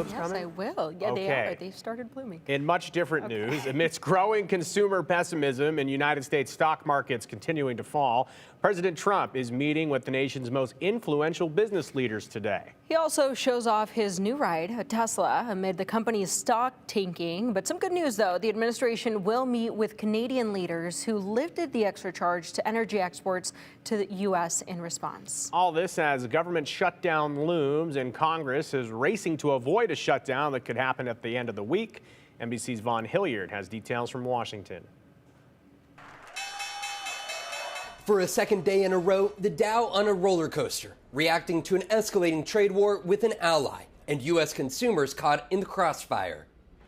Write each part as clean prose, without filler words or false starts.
tulips coming? Yes, I will. Yeah, Okay. they are. They started blooming. In much different news, amidst growing consumer pessimism and United States stock markets continuing to fall, President Trump is meeting with the nation's most influential business leaders today. He also shows off his new ride, a Tesla, amid the company's stock tanking. But some good news, though. The administration will meet with Canadian leaders who lifted the extra charge to energy exports to the U.S. in response. All this as government shutdown looms and Congress is racing to avoid a shutdown that could happen at the end of the week. NBC's Vaughn Hilliard has details from Washington. For a second day in a row, the Dow on a roller coaster, reacting to an escalating trade war with an ally and U.S. consumers caught in the crossfire.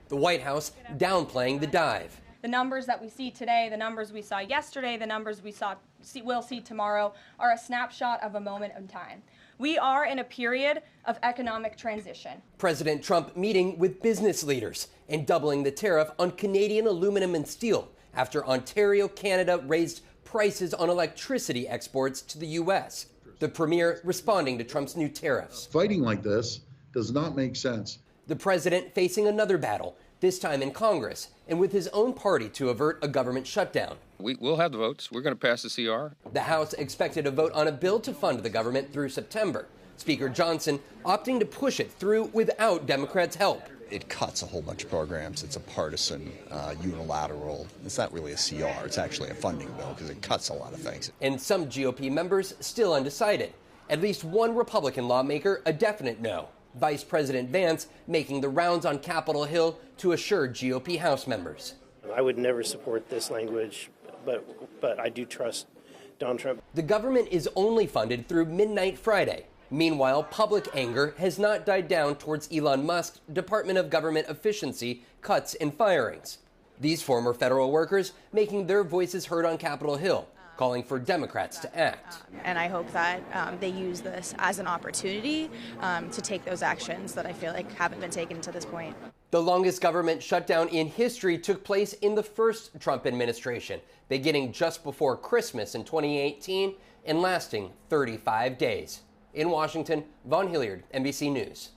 The White House downplaying the dive. The numbers that we see today, the numbers we saw yesterday, the numbers we'll see tomorrow are a snapshot of a moment in time. We are in a period of economic transition. President Trump meeting with business leaders and doubling the tariff on Canadian aluminum and steel after Ontario, Canada raised prices on electricity exports to the U.S. The premier responding to Trump's new tariffs. Fighting like this does not make sense. The president facing another battle, this time in Congress, and with his own party to avert a government shutdown. We'll have the votes. We're going to pass the CR. The House expected to vote on a bill to fund the government through September. Speaker Johnson opting to push it through without Democrats' help. It cuts a whole bunch of programs. It's a partisan, unilateral. It's not really a CR. It's actually a funding bill because it cuts a lot of things. And some GOP members still undecided. At least one Republican lawmaker a definite no. Vice President Vance making the rounds on Capitol Hill to assure GOP House members. I would never support this language, but I do trust Donald Trump. The government is only funded through midnight Friday. Meanwhile, public anger has not died down towards Elon Musk's Department of Government Efficiency cuts and firings. These former federal workers making their voices heard on Capitol Hill, calling for Democrats to act. And I hope that they use this as an opportunity to take those actions that I feel like haven't been taken to this point. The longest government shutdown in history took place in the first Trump administration, beginning just before Christmas in 2018 and lasting 35 days. In Washington, Vaughn Hilliard, NBC News.